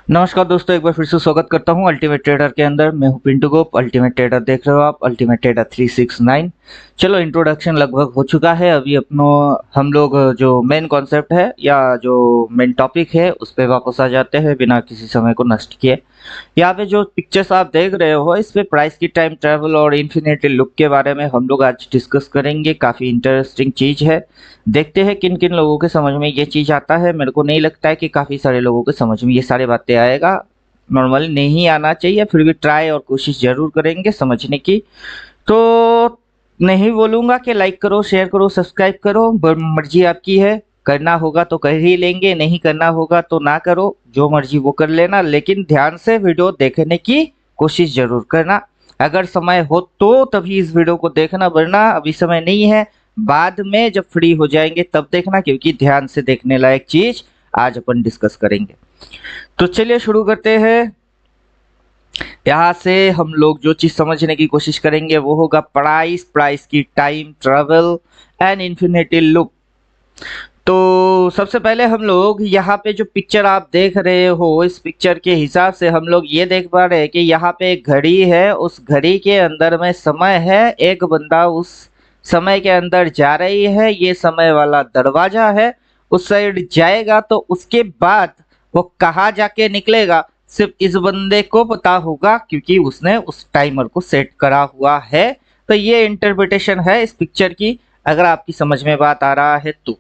नमस्कार दोस्तों, एक बार फिर से स्वागत करता हूं अल्टीमेट ट्रेडर के अंदर। मैं हूं पिंटू गोप। अल्टीमेट ट्रेडर देख रहे हो आप, अल्टीमेट ट्रेडर 369। चलो, इंट्रोडक्शन लगभग हो चुका है। अभी हम लोग जो मेन कॉन्सेप्ट है या जो मेन टॉपिक है उस पे वापस आ जाते हैं बिना किसी समय को नष्ट किए। यहाँ पे जो पिक्चर्स आप देख रहे हो, इस पे प्राइस की टाइम ट्रेवल और इन्फिनिटी लुक के बारे में हम लोग आज डिस्कस करेंगे। काफी इंटरेस्टिंग चीज है। देखते हैं किन किन लोगों के समझ में ये चीज आता है। मेरे को नहीं लगता है कि काफी सारे लोगों के समझ में ये सारी बातें आएगा। नॉर्मली नहीं आना चाहिए, फिर भी ट्राई और कोशिश जरूर करेंगे समझने की। तो नहीं बोलूंगा कि लाइक करो, शेयर करो, सब्सक्राइब करो, मर्जी आपकी है। करना होगा तो कर ही लेंगे, नहीं करना होगा तो ना करो, जो मर्जी वो कर लेना। लेकिन ध्यान से वीडियो देखने की कोशिश जरूर करना। अगर समय हो तो तभी इस वीडियो को देखना, वरना अभी समय नहीं है। बाद में जब फ्री हो जाएंगे तब देखना, क्योंकि ध्यान से देखने लायक चीज आज अपन डिस्कस करेंगे। तो चलिए शुरू करते हैं। यहाँ से हम लोग जो चीज समझने की कोशिश करेंगे वो होगा प्राइस, प्राइस की time travel and infinity look. तो सबसे पहले हम लोग यहाँ पे जो पिक्चर आप देख रहे हो, इस पिक्चर के हिसाब से हम लोग ये देख पा रहे हैं कि यहाँ पे एक घड़ी है। उस घड़ी के अंदर में समय है। एक बंदा उस समय के अंदर जा रही है। ये समय वाला दरवाजा है, उस साइड जाएगा तो उसके बाद वो कहाँ जाके निकलेगा सिर्फ इस बंदे को पता होगा, क्योंकि उसने उस टाइमर को सेट करा हुआ है। तो ये इंटरप्रिटेशन है इस पिक्चर की, अगर आपकी समझ में बात आ रहा है तो।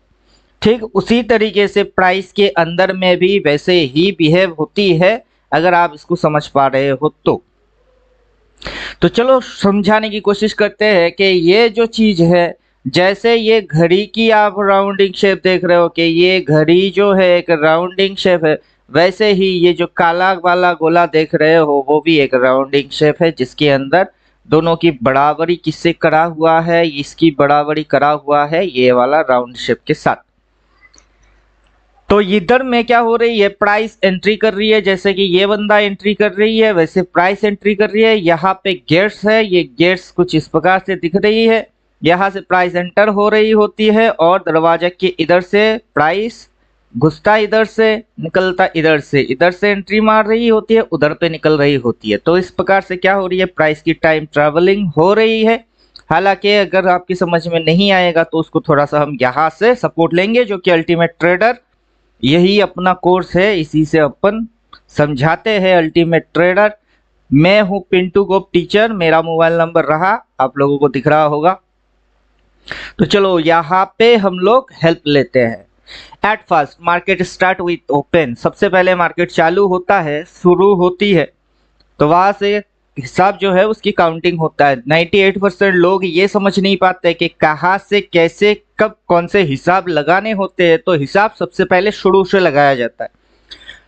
ठीक उसी तरीके से प्राइस के अंदर में भी वैसे ही बिहेव होती है, अगर आप इसको समझ पा रहे हो तो चलो समझाने की कोशिश करते हैं कि ये जो चीज है, जैसे ये घड़ी की आप राउंडिंग शेप देख रहे हो कि ये घड़ी जो है एक राउंडिंग शेप है, वैसे ही ये जो काला वाला गोला देख रहे हो वो भी एक राउंडिंग शेप है, जिसके अंदर दोनों की बराबरी किससे करा हुआ है, इसकी बराबरी करा हुआ है ये वाला राउंड शेप के साथ। तो इधर में क्या हो रही है, प्राइस एंट्री कर रही है। जैसे कि ये बंदा एंट्री कर रही है, वैसे प्राइस एंट्री कर रही है। यहाँ पे गेट्स है, ये गेट्स कुछ इस प्रकार से दिख रही है। यहाँ से प्राइस एंटर हो रही होती है और दरवाजा के इधर से प्राइस घुसता इधर से, निकलता इधर से एंट्री मार रही होती है, उधर पे निकल रही होती है। तो इस प्रकार से क्या हो रही है, प्राइस की टाइम ट्रेवलिंग हो रही है। हालांकि अगर आपकी समझ में नहीं आएगा तो उसको थोड़ा सा हम यहाँ से सपोर्ट लेंगे, जो कि अल्टीमेट ट्रेडर, यही अपना कोर्स है, इसी से अपन समझाते हैं अल्टीमेट ट्रेडर। मैं हूं पिंटू गोप टीचर, मेरा मोबाइल नंबर रहा आप लोगों को दिख रहा होगा। तो चलो यहाँ पे हम लोग हेल्प लेते हैं। At first market start with open. सबसे पहले मार्केट चालू होता है, शुरू होती है, तो वहां से हिसाब जो है उसकी काउंटिंग होता है। 98% लोग ये समझ नहीं पाते कि कहाँ से कैसे कब कौन से हिसाब लगाने होते हैं। तो हिसाब सबसे पहले शुरू से लगाया जाता है।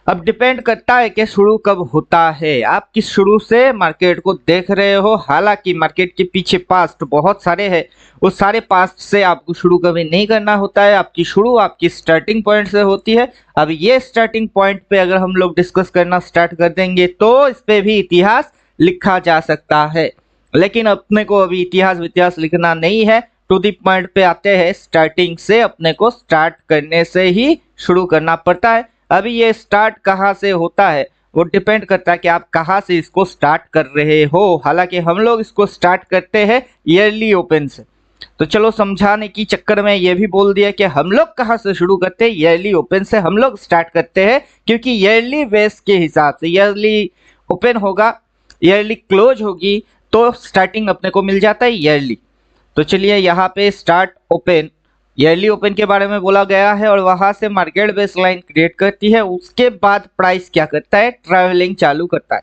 अब डिपेंड करता है कि शुरू कब होता है, आप किस शुरू से मार्केट को देख रहे हो। हालांकि मार्केट के पीछे पास्ट बहुत सारे हैं, उस सारे पास्ट से आपको शुरू कभी नहीं करना होता है। आपकी शुरू आपकी स्टार्टिंग पॉइंट से होती है। अब ये स्टार्टिंग पॉइंट पे अगर हम लोग डिस्कस करना स्टार्ट कर देंगे तो इस पे भी इतिहास लिखा जा सकता है, लेकिन अपने को अभी इतिहास लिखना नहीं है। टू दी पॉइंट पे आते हैं, स्टार्टिंग से अपने को स्टार्ट करने से ही शुरू करना पड़ता है। अभी ये स्टार्ट कहाँ से होता है वो डिपेंड करता है कि आप कहाँ से इसको स्टार्ट कर रहे हो। हालांकि हम लोग इसको स्टार्ट करते हैं ईयरली ओपन से। तो चलो समझाने की चक्कर में ये भी बोल दिया कि हम लोग कहाँ से शुरू करते हैं, ईयरली ओपन से हम लोग स्टार्ट करते हैं, क्योंकि ईयरली बेस के हिसाब से ईयरली ओपन होगा, ईयरली क्लोज होगी, तो स्टार्टिंग अपने को मिल जाता है ईयरली। तो चलिए यहाँ पे स्टार्ट ओपन, ईयरली ओपन के बारे में बोला गया है, और वहां से मार्केट बेस लाइन क्रिएट करती है। उसके बाद प्राइस क्या करता है, ट्रैवलिंग चालू करता है।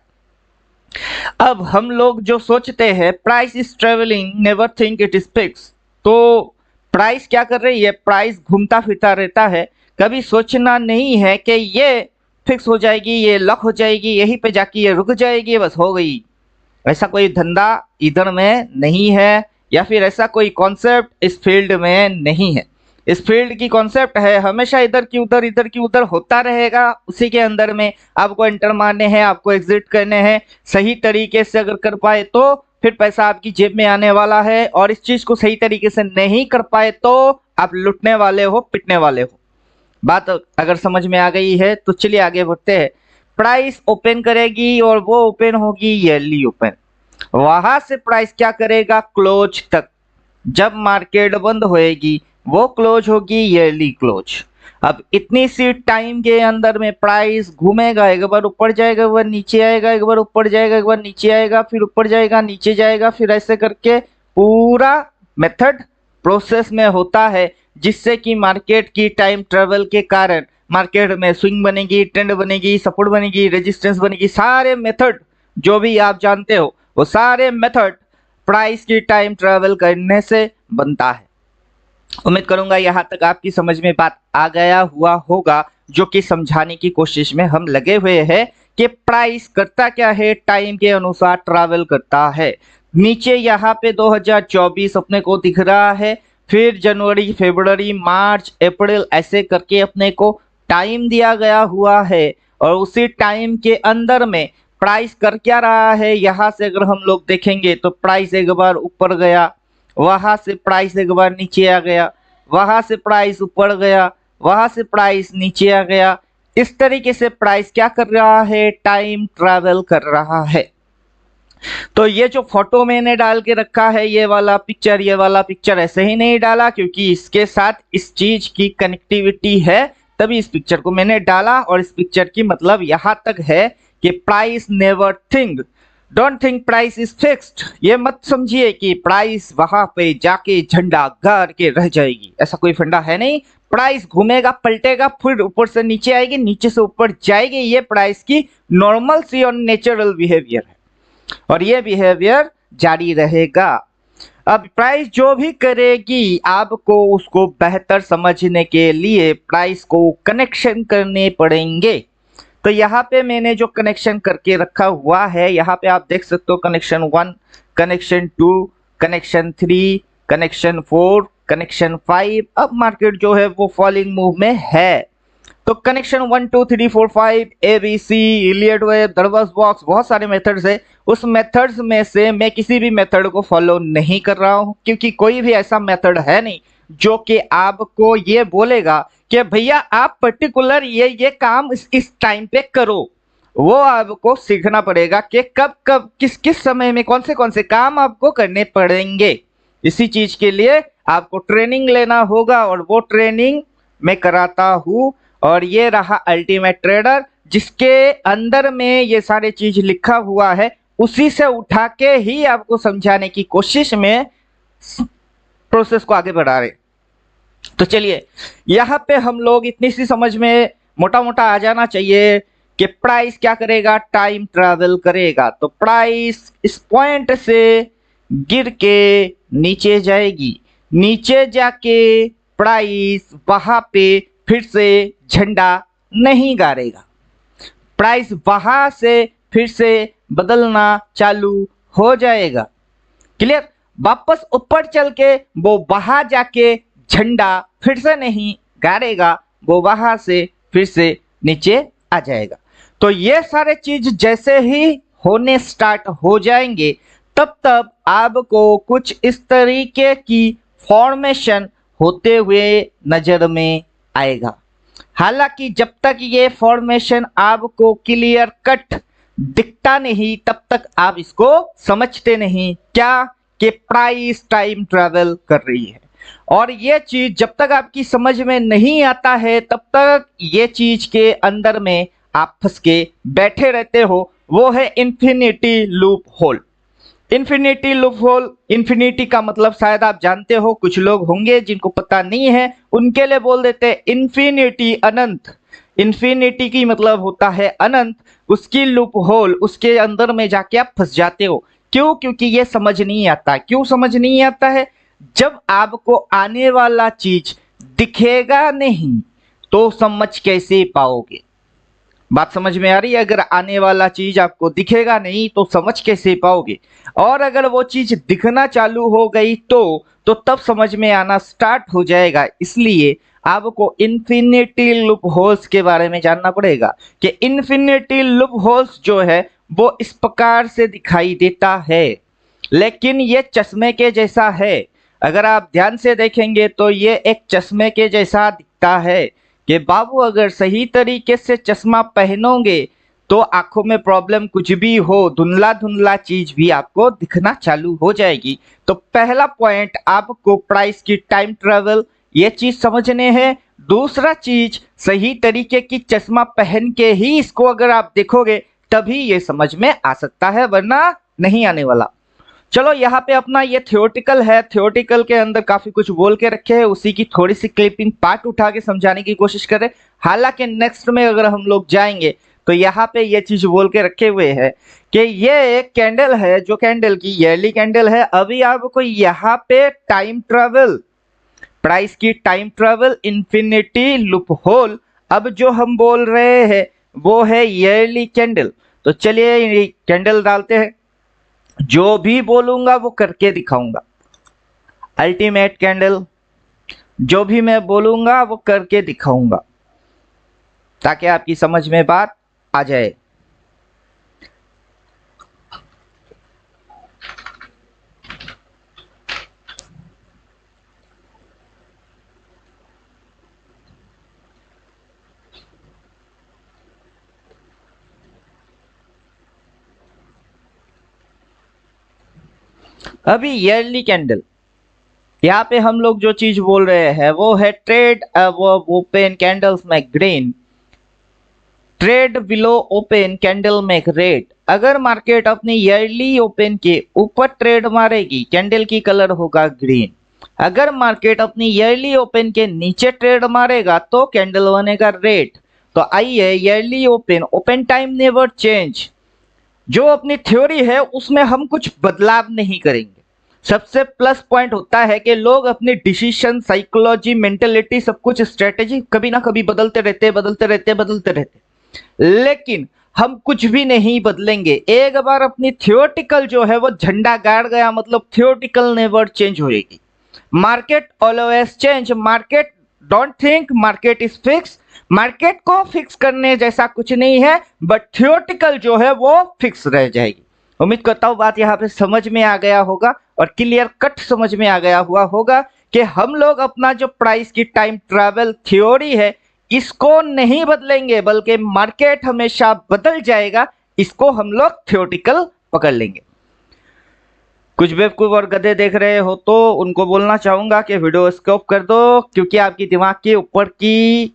अब हम लोग जो सोचते हैं price is travelling, never think it is fix. तो प्राइस क्या कर रही है, प्राइस घूमता फिरता रहता है। कभी सोचना नहीं है कि ये फिक्स हो जाएगी, ये लॉक हो जाएगी, यहीं पे जाके ये रुक जाएगी, बस हो गई। ऐसा कोई धंधा इधर में नहीं है, या फिर ऐसा कोई कॉन्सेप्ट इस फील्ड में नहीं है। इस फील्ड की कॉन्सेप्ट है हमेशा इधर की उधर, इधर की उधर होता रहेगा। उसी के अंदर में आपको एंटर मारने हैं, आपको एग्जिट करने हैं। सही तरीके से अगर कर पाए तो फिर पैसा आपकी जेब में आने वाला है, और इस चीज को सही तरीके से नहीं कर पाए तो आप लुटने वाले हो, पिटने वाले हो। बात अगर समझ में आ गई है तो चलिए आगे बढ़ते हैं। प्राइस ओपन करेगी और वो ओपन होगी ईयरली ओपन। वहां से प्राइस क्या करेगा, क्लोज तक। जब मार्केट बंद होएगी वो क्लोज होगी ईयरली क्लोज। अब इतनी सी टाइम के अंदर में प्राइस घूमेगा, एक बार ऊपर जाएगा, एक बार नीचे आएगा, एक बार ऊपर जाएगा, एक बार नीचे आएगा, फिर ऊपर जाएगा, नीचे जाएगा, फिर ऐसे करके पूरा मेथड प्रोसेस में होता है, जिससे कि मार्केट की टाइम ट्रेवल के कारण मार्केट में स्विंग बनेगी, ट्रेंड बनेगी, सपोर्ट बनेगी, रेजिस्टेंस बनेगी। सारे मेथड जो भी आप जानते हो वो सारे मेथड प्राइस की टाइम ट्रेवल करने से बनता है। उम्मीद करूंगा यहाँ तक आपकी समझ में बात आ गया हुआ होगा, जो कि समझाने की कोशिश में हम लगे हुए हैं कि प्राइस करता क्या है, टाइम के अनुसार ट्रैवल करता है। नीचे यहाँ पे 2024 अपने को दिख रहा है, फिर जनवरी, फरवरी, मार्च, अप्रैल ऐसे करके अपने को टाइम दिया गया हुआ है, और उसी टाइम के अंदर में प्राइस कर क्या रहा है। यहाँ से अगर हम लोग देखेंगे तो प्राइस एक बार ऊपर गया, वहां से प्राइस एक बार नीचे आ गया, वहां से प्राइस ऊपर गया, वहां से प्राइस नीचे आ गया। इस तरीके से प्राइस क्या कर रहा है, टाइम ट्रैवल कर रहा है। तो ये जो फोटो मैंने डाल के रखा है, ये वाला पिक्चर ऐसे ही नहीं डाला, क्योंकि इसके साथ इस चीज की कनेक्टिविटी है, तभी इस पिक्चर को मैंने डाला। और इस पिक्चर की मतलब यहां तक है कि price never think, don't think price is fixed. ये मत समझिए कि प्राइस वहां पे जाके झंडा गाड़ के रह जाएगी, ऐसा कोई फंडा है नहीं। प्राइस घूमेगा, पलटेगा, फिर ऊपर से नीचे आएगी, नीचे से ऊपर जाएगी। ये प्राइस की नॉर्मल सी और नेचुरल बिहेवियर है, और ये बिहेवियर जारी रहेगा। अब प्राइस जो भी करेगी, आपको उसको बेहतर समझने के लिए प्राइस को कनेक्शन करने पड़ेंगे। तो यहाँ पे मैंने जो कनेक्शन करके रखा हुआ है, यहाँ पे आप देख सकते हो connection 1, connection 2, connection 3, connection 4, connection 5। अब मार्केट जो है वो फॉलिंग मूव में है, तो connection 1 2 3 4 5 ABC, Elliott wave, Darvas box, बहुत सारे मेथड्स है। उस मेथड्स में से मैं किसी भी मेथड को फॉलो नहीं कर रहा हूं, क्योंकि कोई भी ऐसा मेथड है नहीं जो कि आपको ये बोलेगा कि भैया आप पर्टिकुलर ये काम इस टाइम पे करो। वो आपको सीखना पड़ेगा कि कब कब किस किस समय में कौन से काम आपको करने पड़ेंगे। इसी चीज के लिए आपको ट्रेनिंग लेना होगा, और वो ट्रेनिंग मैं कराता हूँ। और ये रहा अल्टीमेट ट्रेडर, जिसके अंदर में ये सारे चीज लिखा हुआ है, उसी से उठा के ही आपको समझाने की कोशिश में प्रोसेस को आगे बढ़ा रहे। तो चलिए, यहाँ पे हम लोग इतनी सी समझ में मोटा मोटा आ जाना चाहिए कि प्राइस क्या करेगा, टाइम ट्रैवल करेगा। तो प्राइस इस पॉइंट से गिर के नीचे जाएगी, नीचे जाके प्राइस वहां पे फिर से झंडा नहीं गाड़ेगा, प्राइस वहां से फिर से बदलना चालू हो जाएगा। क्लियर? वापस ऊपर चल के वो वहां जाके झंडा फिर से नहीं गाड़ेगा, वो वहां से फिर से नीचे आ जाएगा। तो ये सारे चीज जैसे ही होने स्टार्ट हो जाएंगे, तब आपको कुछ इस तरीके की फॉर्मेशन होते हुए नजर में आएगा। हालांकि जब तक ये फॉर्मेशन आपको क्लियर कट दिखता नहीं, तब तक आप इसको समझते नहीं क्या कि प्राइस टाइम ट्रैवल कर रही है। और ये चीज जब तक आपकी समझ में नहीं आता है, तब तक ये चीज के अंदर में आप फंस के बैठे रहते हो। वो है infinity loop hole. Infinity loop hole, infinity का मतलब शायद आप जानते हो, कुछ लोग होंगे जिनको पता नहीं है, उनके लिए बोल देते हैं इन्फिनिटी, अनंत। इन्फिनिटी की मतलब होता है अनंत, उसकी लूप होल, उसके अंदर में जाके आप फंस जाते हो। क्यों? क्योंकि ये समझ नहीं आता। क्यों समझ नहीं आता है? जब आपको आने वाला चीज दिखेगा नहीं तो समझ कैसे पाओगे? बात समझ में आ रही है? अगर आने वाला चीज आपको दिखेगा नहीं तो समझ कैसे पाओगे? और अगर वो चीज दिखना चालू हो गई तो तब समझ में आना स्टार्ट हो जाएगा। इसलिए आपको इन्फिनिटी लूप होल्स के बारे में जानना पड़ेगा कि इन्फिनिटी लूप होल्स जो है वो इस प्रकार से दिखाई देता है, लेकिन ये चश्मे के जैसा है। अगर आप ध्यान से देखेंगे तो ये एक चश्मे के जैसा दिखता है कि बाबू अगर सही तरीके से चश्मा पहनोगे तो आंखों में प्रॉब्लम कुछ भी हो, धुंधला धुंधला चीज भी आपको दिखना चालू हो जाएगी। तो पहला पॉइंट आपको प्राइस की टाइम ट्रेवल ये चीज समझने हैं। दूसरा चीज, सही तरीके की चश्मा पहन के ही इसको अगर आप देखोगे तभी ये समझ में आ सकता है, वरना नहीं आने वाला। चलो यहाँ पे अपना ये थियोरटिकल है, थियोरटिकल के अंदर काफी कुछ बोल के रखे हैं, उसी की थोड़ी सी क्लिपिंग पार्ट उठा के समझाने की कोशिश करें। हालांकि नेक्स्ट में अगर हम लोग जाएंगे तो यहाँ पे ये चीज बोल के रखे हुए हैं कि ये एक कैंडल है, जो कैंडल की ईयरली कैंडल है। अभी आपको यहाँ पे टाइम ट्रेवल, प्राइस की time travel, infinity loop hole, अब जो हम बोल रहे हैं वो है ईयरली कैंडल। तो चलिए कैंडल डालते हैं, जो भी बोलूंगा वो करके दिखाऊंगा। अल्टीमेट कैंडल, जो भी मैं बोलूंगा वो करके दिखाऊंगा ताकि आपकी समझ में बात आ जाए। अभी ईयरली कैंडल, यहाँ पे हम लोग जो चीज बोल रहे हैं वो है trade open candles make green, trade below open candle make red. अगर मार्केट अपनी ईयरली ओपन के ऊपर ट्रेड मारेगी, कैंडल की कलर होगा ग्रीन। अगर मार्केट अपनी ईयरली ओपन के नीचे ट्रेड मारेगा तो कैंडल बनेगा रेड। तो आइए yearly open, open time never change, जो अपनी थ्योरी है उसमें हम कुछ बदलाव नहीं करेंगे। सबसे प्लस पॉइंट होता है कि लोग अपनी डिसीजन, साइकोलॉजी, मेंटेलिटी, सब कुछ स्ट्रेटेजी कभी ना कभी बदलते रहते, लेकिन हम कुछ भी नहीं बदलेंगे। एक बार अपनी थियोरटिकल जो है वो झंडा गाड़ गया, मतलब थियोरटिकल नेवर चेंज होएगी। Market always change, market don't think market is fix, market को फिक्स करने जैसा कुछ नहीं है, बट थियोरटिकल जो है वो फिक्स रह जाएगी। उम्मीद करता हूं बात यहाँ पे समझ में आ गया होगा और क्लियर कट समझ में आ गया हुआ होगा कि हम लोग अपना जो प्राइस की टाइम ट्रैवल थ्योरी है इसको नहीं बदलेंगे, बल्कि मार्केट हमेशा बदल जाएगा, इसको हम लोग थियोरटिकल पकड़ लेंगे। कुछ बेवकूफ और गधे देख रहे हो तो उनको बोलना चाहूंगा कि वीडियो स्किप कर दो, क्योंकि आपकी दिमाग के ऊपर की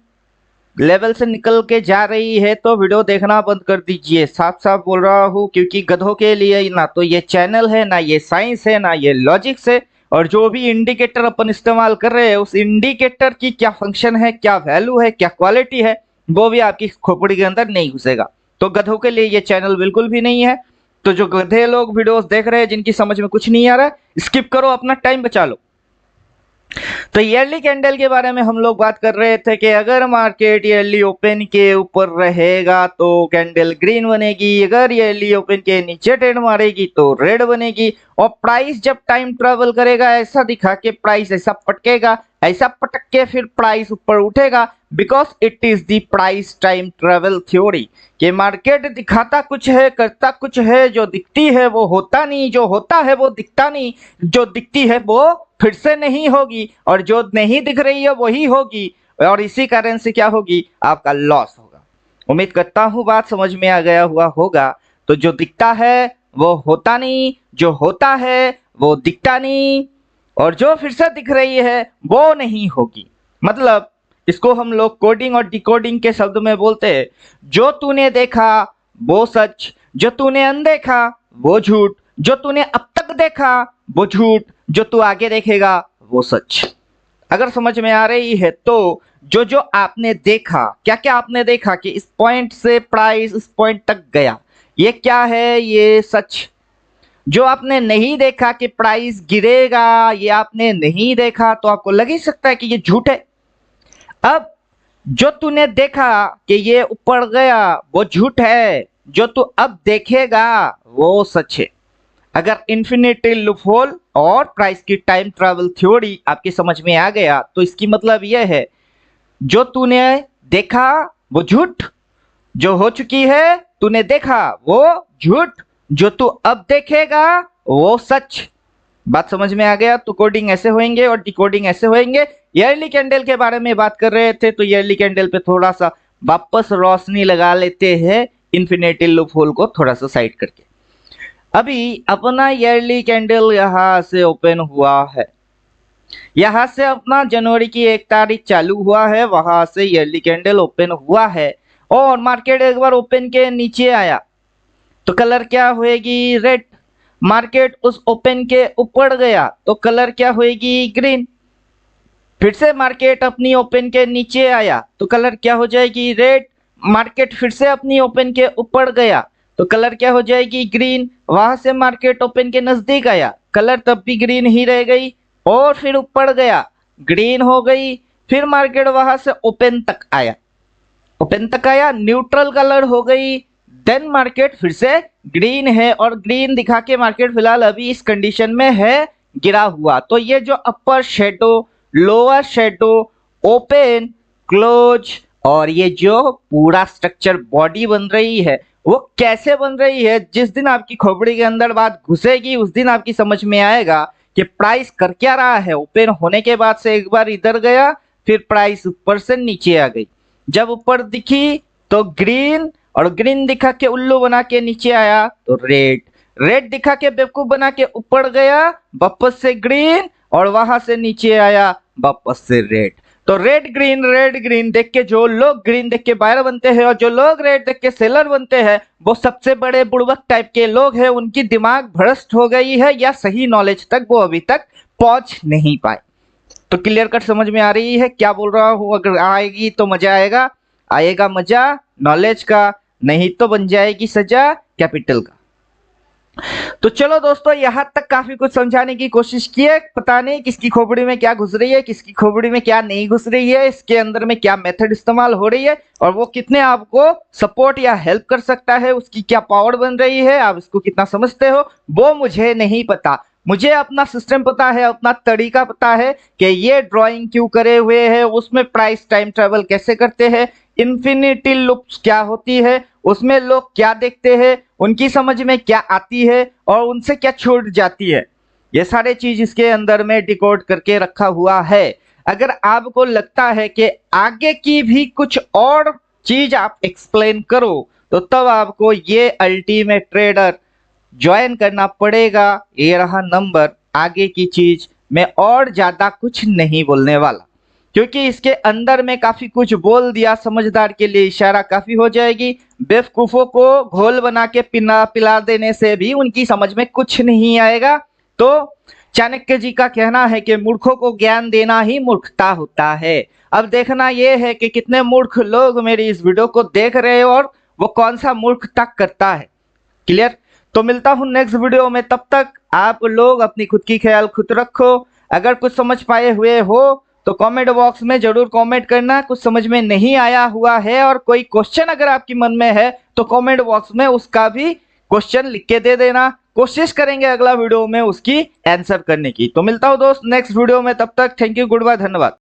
लेवल से निकल के जा रही है तो वीडियो देखना बंद कर दीजिए। साफ साफ बोल रहा हूँ, क्योंकि गधों के लिए ना तो ये चैनल है, ना ये साइंस है, ना ये लॉजिक्स है। और जो भी इंडिकेटर अपन इस्तेमाल कर रहे हैं उस इंडिकेटर की क्या फंक्शन है, क्या वैल्यू है, क्या क्वालिटी है, वो भी आपकी खोपड़ी के अंदर नहीं घुसेगा। तो गधों के लिए ये चैनल बिल्कुल भी नहीं है। तो जो गधे लोग वीडियोस देख रहे हैं जिनकी समझ में कुछ नहीं आ रहा है, स्किप करो, अपना टाइम बचा लो। तो ईयरली कैंडल के बारे में हम लोग बात कर रहे थे कि अगर मार्केट ईयरली ओपन के ऊपर रहेगा तो कैंडल ग्रीन बनेगी, अगर ईयरली ओपन के नीचे ट्रेड मारेगी तो रेड बनेगी। और प्राइस जब टाइम ट्रेवल करेगा ऐसा दिखा के प्राइस ऐसा पटकेगा, ऐसा पटक के फिर प्राइस ऊपर उठेगा, because it is the price time travel theory. कि मार्केट दिखाता कुछ है, करता कुछ है, जो दिखती है वो होता नहीं, जो होता है वो दिखता नहीं, जो दिखती है वो फिर से नहीं होगी, और जो नहीं दिख रही है वही होगी, और इसी कारण से क्या होगी, आपका लॉस होगा। उम्मीद करता हूं बात समझ में आ गया हुआ होगा। तो जो दिखता है वो होता नहीं, जो होता है वो दिखता नहीं, और जो फिर से दिख रही है वो नहीं होगी। मतलब इसको हम लोग कोडिंग और डिकोडिंग के शब्द में बोलते हैं, जो तूने देखा वो सच, जो तूने अनदेखा वो झूठ, जो तूने अब तक देखा वो झूठ, जो तू आगे देखेगा वो सच। अगर समझ में आ रही है तो जो जो आपने देखा, क्या क्या आपने देखा कि इस पॉइंट से प्राइस इस पॉइंट तक गया, ये क्या है, ये सच। जो आपने नहीं देखा कि प्राइस गिरेगा, ये आपने नहीं देखा, तो आपको लग ही सकता है कि ये झूठ है। अब जो तूने देखा कि ये ऊपर गया वो झूठ है, जो तू अब देखेगा वो सच है। अगर इन्फिनिटी लूपहोल और प्राइस की टाइम ट्रैवल थ्योरी आपकी समझ में आ गया तो इसकी मतलब यह है, जो तूने देखा वो झूठ, जो हो चुकी है तूने देखा वो झूठ, जो तू अब देखेगा वो सच। बात समझ में आ गया? तो कोडिंग ऐसे होंगे और डिकोडिंग ऐसे होंगे। ईयरली कैंडल के बारे में बात कर रहे थे तो ईयरली कैंडल पे थोड़ा सा वापस रोशनी लगा लेते हैं इन्फिनिटी लूप होल को थोड़ा सा साइड करके। अभी अपना ईयरली कैंडल यहाँ से ओपन हुआ है, यहाँ से अपना जनवरी की 1 तारीख चालू हुआ है, वहां से ईयरली कैंडल ओपन हुआ है और मार्केट एक बार ओपन के नीचे आया तो कलर क्या होएगी, रेड। मार्केट उस ओपन के ऊपर गया तो कलर क्या होएगी, ग्रीन। फिर से मार्केट अपनी ओपन के नीचे आया तो कलर क्या हो जाएगी, रेड। मार्केट फिर से अपनी ओपन के ऊपर गया तो कलर क्या हो जाएगी, ग्रीन। वहां से मार्केट ओपन के नजदीक आया, कलर तब भी ग्रीन ही रह गई और फिर ऊपर गया, ग्रीन हो गई। फिर मार्केट वहां से ओपन तक आया, ओपन तक आया, न्यूट्रल कलर हो गई। देन मार्केट फिर से ग्रीन है और ग्रीन दिखा के मार्केट फिलहाल अभी इस कंडीशन में है, गिरा हुआ। तो ये जो upper shadow, lower shadow, open, close और ये जो पूरा स्ट्रक्चर बॉडी बन रही है वो कैसे बन रही है, जिस दिन आपकी खोपड़ी के अंदर बात घुसेगी उस दिन आपकी समझ में आएगा कि प्राइस कर क्या रहा है। ओपन होने के बाद से एक बार इधर गया, फिर प्राइस ऊपर से नीचे आ गई। जब ऊपर दिखी तो ग्रीन, और ग्रीन दिखा के उल्लू बना के नीचे आया तो रेड, रेड दिखा के बेवकूफ बना के ऊपर गया, वापस से ग्रीन और वहां से नीचे आया, वापस से रेड। तो रेड ग्रीन देख के जो लोग ग्रीन देख के बायर बनते हैं और जो लोग रेड देख के सेलर बनते हैं वो सबसे बड़े बुड़बक टाइप के लोग हैं। उनकी दिमाग भ्रष्ट हो गई है या सही नॉलेज तक वो अभी तक पहुंच नहीं पाए। तो क्लियर कट समझ में आ रही है क्या बोल रहा हूं? अगर आएगी तो मजा आएगा, आएगा मजा नॉलेज का, नहीं तो बन जाएगी सजा कैपिटल का। तो चलो दोस्तों, यहां तक काफी कुछ समझाने की कोशिश की है। पता नहीं किसकी खोपड़ी में क्या घुस रही है, किसकी खोपड़ी में क्या नहीं घुस रही है, इसके अंदर में क्या मेथड इस्तेमाल हो रही है और वो कितने आपको सपोर्ट या हेल्प कर सकता है, उसकी क्या पावर बन रही है, आप इसको कितना समझते हो वो मुझे नहीं पता। मुझे अपना सिस्टम पता है, अपना तरीका पता है कि ये ड्राइंग क्यों करे हुए हैं, उसमें प्राइस टाइम ट्रेवल कैसे करते हैं, इन्फिनिटी लूप्स क्या होती है, उसमें लोग क्या देखते हैं, उनकी समझ में क्या आती है और उनसे क्या छूट जाती है, ये सारे चीज इसके अंदर में डिकोड करके रखा हुआ है। अगर आपको लगता है कि आगे की भी कुछ और चीज आप एक्सप्लेन करो तो तब आपको ये अल्टीमेट ट्रेडर ज्वाइन करना पड़ेगा। ये रहा नंबर, आगे की चीज मैं और ज्यादा कुछ नहीं बोलने वाला क्योंकि इसके अंदर में काफी कुछ बोल दिया, समझदार के लिए इशारा काफी हो जाएगी। बेवकूफों को घोल बना के पिला देने से भी उनकी समझ में कुछ नहीं आएगा। तो चाणक्य जी का कहना है कि मूर्खों को ज्ञान देना ही मूर्खता होता है। अब देखना यह है कि कितने मूर्ख लोग मेरी इस वीडियो को देख रहे हैं और वो कौन सा मूर्खता करता है। क्लियर? तो मिलता हूं नेक्स्ट वीडियो में, तब तक आप लोग अपनी खुद की ख्याल खुद रखो। अगर कुछ समझ पाए हुए हो तो कमेंट बॉक्स में जरूर कमेंट करना। कुछ समझ में नहीं आया हुआ है और कोई क्वेश्चन अगर आपकी मन में है तो कमेंट बॉक्स में उसका भी क्वेश्चन लिख के दे देना, कोशिश करेंगे अगला वीडियो में उसकी आंसर करने की। तो मिलता हूं दोस्त नेक्स्ट वीडियो में, तब तक थैंक यू, गुड बाय, धन्यवाद।